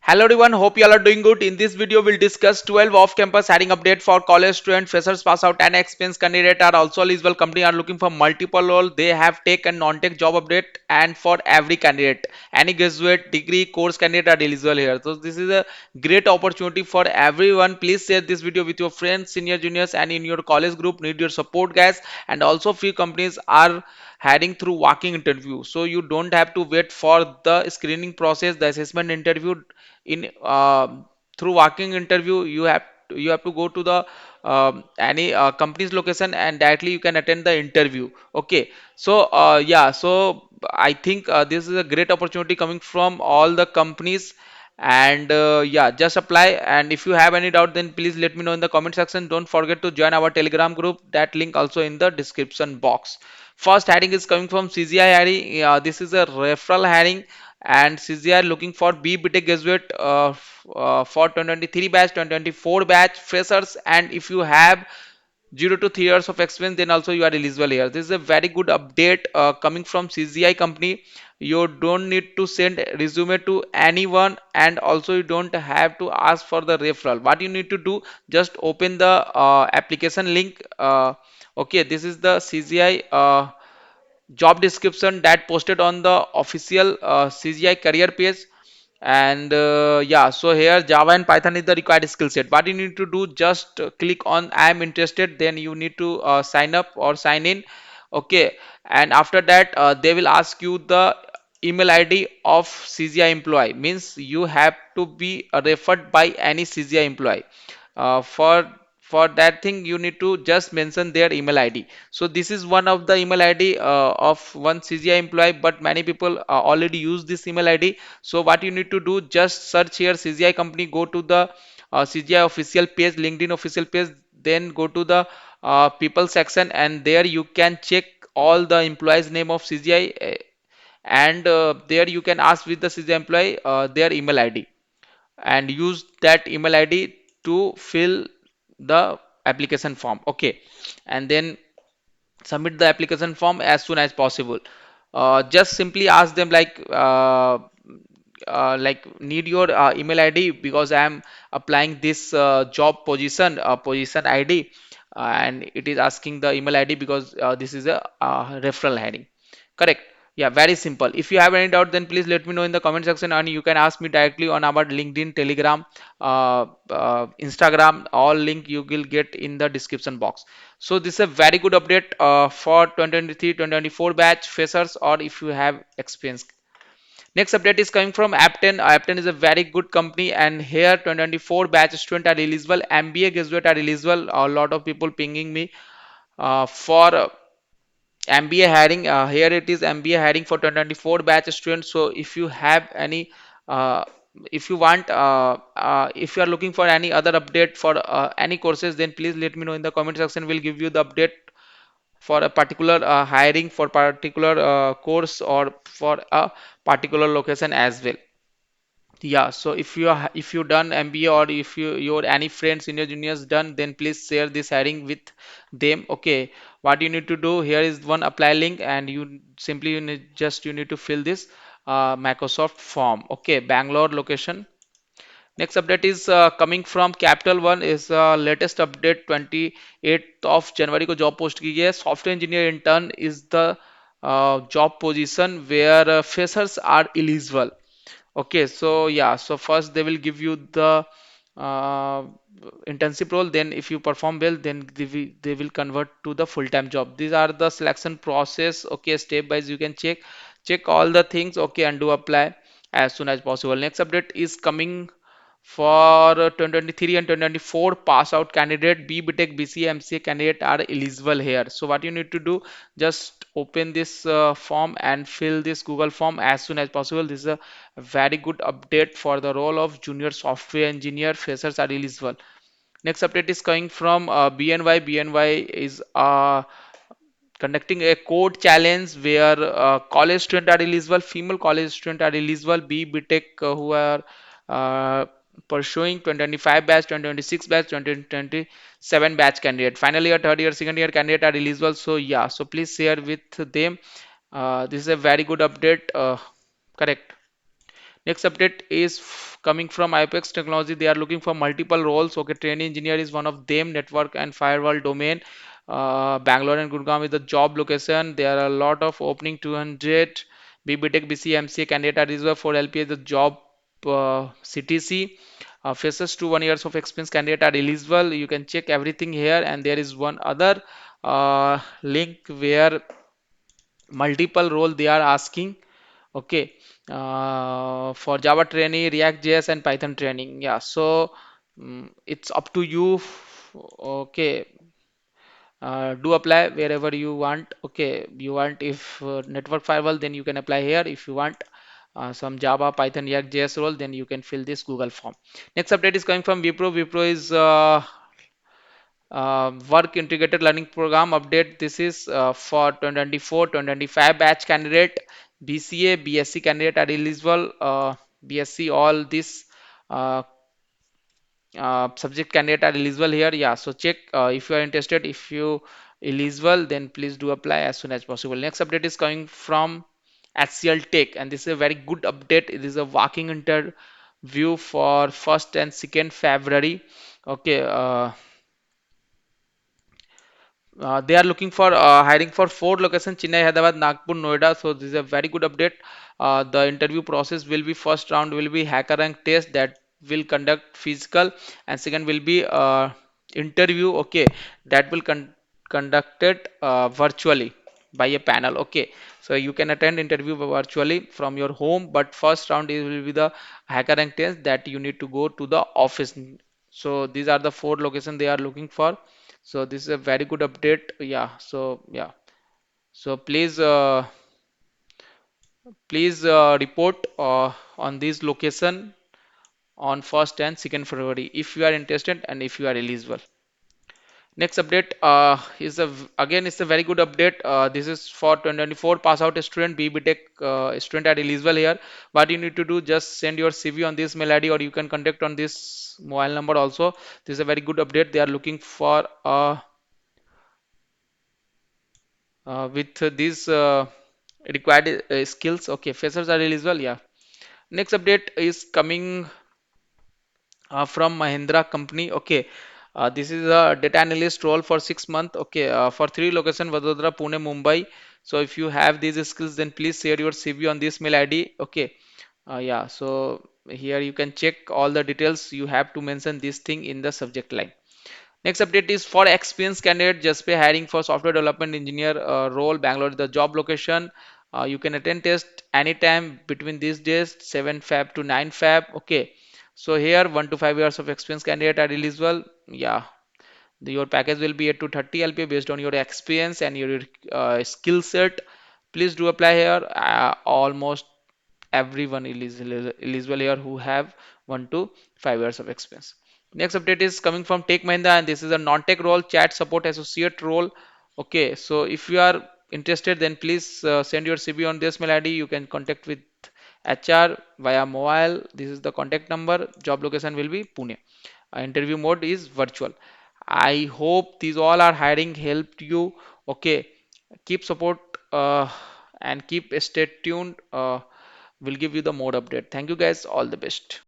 Hello everyone, hope you all are doing good. In this video, we'll discuss 12 off-campus hiring update for college students, freshers, pass out, and experienced candidate are also eligible. Company are looking for multiple role. They have tech and non-tech job update, and for every candidate, any graduate, degree, course candidate are eligible here. So this is a great opportunity for everyone. Please share this video with your friends, senior, juniors, and in your college group. Need your support, guys. And also, few companies are hiring through walking interview, so you don't have to wait for the screening process, the assessment interview in through walking interview. You have to go to the any company's location and directly you can attend the interview. Okay, so yeah, so I think this is a great opportunity coming from all the companies. And yeah, just apply. And if you have any doubt, then please let me know in the comment section. Don't forget to join our telegram group, that link also in the description box. First hiring is coming from CGI hiring. This is a referral hiring, and CGI looking for BTech graduate for 2023 batch, 2024 batch, freshers, and if you have 0 to 3 years of experience, then also you are eligible here. This is a very good update coming from CGI company. You don't need to send resume to anyone, and also you don't have to ask for the referral. What you need to do, just open the application link. Okay, this is the CGI job description that posted on the official CGI career page. And yeah, so here Java and Python is the required skill set. What you need to do, just click on I am interested, then you need to sign up or sign in. Okay, and after that they will ask you the email ID of CGI employee, means you have to be referred by any CGI employee. For that thing, you need to just mention their email ID. So this is one of the email ID of one CGI employee, but many people already use this email ID. So what you need to do, just search here CGI company, go to the CGI official page, LinkedIn official page, then go to the people section, and there you can check all the employees name of CGI, and there you can ask with the CGI employee their email ID, and use that email ID to fill the application form. Okay, and then submit the application form as soon as possible. Just simply ask them like need your email ID, because I am applying this job position ID, and it is asking the email ID because this is a referral hiring. Correct. Yeah, very simple. If you have any doubt, then please let me know in the comment section, and you can ask me directly on our LinkedIn, Telegram, Instagram. All link you will get in the description box. So this is a very good update for 2023 2024 batch freshers, or if you have experience. Next update is coming from Apten. Apten is a very good company, and here 2024 batch student are eligible, MBA graduate are eligible. A lot of people pinging me for MBA hiring. Here it is MBA hiring for 2024 batch students. So if you have any, uh, if you want, if you are looking for any other update for any courses, then please let me know in the comment section. We'll give you the update for a particular hiring for particular course or for a particular location as well. Yeah, so if you done MBA, or if your any friends senior juniors done, then please share this hiring with them. Okay, what you need to do, here is one apply link, and you need to fill this Microsoft form. Okay, Bangalore location. Next update is coming from Capital One, is latest update 28th of January को job post की गई है. Software engineer intern is the job position where freshers are eligible. Okay, so yeah, so first they will give you the uh, internship role. Then if you perform well, then they will convert to the full-time job. These are the selection process. Okay, step by you can check all the things. Okay, and do apply as soon as possible. Next update is coming for 2023 and 2024 pass out candidate. BTech, BCA, MCA candidate are eligible here. So what you need to do, just open this form and fill this Google form as soon as possible. This is a very good update for the role of junior software engineer. Freshers are eligible. Next update is coming from BNY. BNY is conducting a code challenge where college students are eligible, female college students are eligible, BTech who are uh, pursuing 2025 batch, 2026 batch, 2027 batch candidate. Finally, a third year, second year candidate are eligible. So yeah, so please share with them. This is a very good update. Correct. Next update is coming from Apex Technology. They are looking for multiple roles. Okay, trainee engineer is one of them. Network and firewall domain. Bangalore and Gurgaon is the job location. There are a lot of opening 200. BBTech, BCMC candidate are reserved for LPA the job CTC. Faces to 1 years of experience candidate are eligible. You can check everything here, and there is one other link where multiple role they are asking. Okay, for Java training, React JS, and Python training. Yeah, so it's up to you. Okay, do apply wherever you want. Okay, you want if network firewall, then you can apply here. If you want some Java, Python, React JS role, then you can fill this Google form. Next update is coming from Wipro. Wipro is work integrated learning program update. This is for 2024-2025 batch candidate. BCA, BSc candidate are eligible. BSc, all this uh, subject candidate are eligible here. Yeah, so check if you are interested. If you eligible, then please do apply as soon as possible. Next update is coming from HCL Tech, and this is a very good update. It is a walking interview for 1st and 2nd February. Okay, they are looking for hiring for four locations: Chennai, Hyderabad, Nagpur, Noida. So this is a very good update. The interview process will be: first round will be hacker rank test that will conduct physical, and second will be interview. Okay, that will conducted virtually by a panel. Okay, so you can attend interview virtually from your home, but first round is will be the hacker rank test that you need to go to the office. So these are the four locations they are looking for. So this is a very good update. Yeah, so yeah, so please report on this location on 1st and 2nd February if you are interested and if you are eligible. Next update is again it's a very good update. This is for 2024 pass out student, BBTech student are eligible here. What you need to do, just send your CV on this mail ID, or you can contact on this mobile number also. This is a very good update. They are looking for with these required skills. Okay, freshers are eligible. Yeah. Next update is coming from Mahindra company. Okay, this is a data analyst role for 6 months. Okay, for three location: Vadodara, Pune, Mumbai. So if you have these skills, then please share your CV on this mail ID. Okay, yeah. So here you can check all the details. You have to mention this thing in the subject line. Next update is for experienced candidate. Just pay hiring for software development engineer role. Bangalore is the job location. You can attend test anytime between these days, 7 Feb to 9 Feb. Okay. So here 1 to 5 years of experience candidate are eligible. Yeah. Your package will be 8 to 30 LP based on your experience and your skill set. Please do apply here. Almost everyone is eligible here who have 1 to 5 years of experience. Next update is coming from Tech Mahindra, and this is a non-tech role, chat support associate role. Okay, so if you are interested, then please send your CV on this mail ID. You can contact with HR via mobile. This is the contact number. Job location will be Pune. Interview mode is virtual. I hope these all are hiring helped you. Okay, keep support and keep stay tuned. We'll give you the more update. Thank you guys. All the best.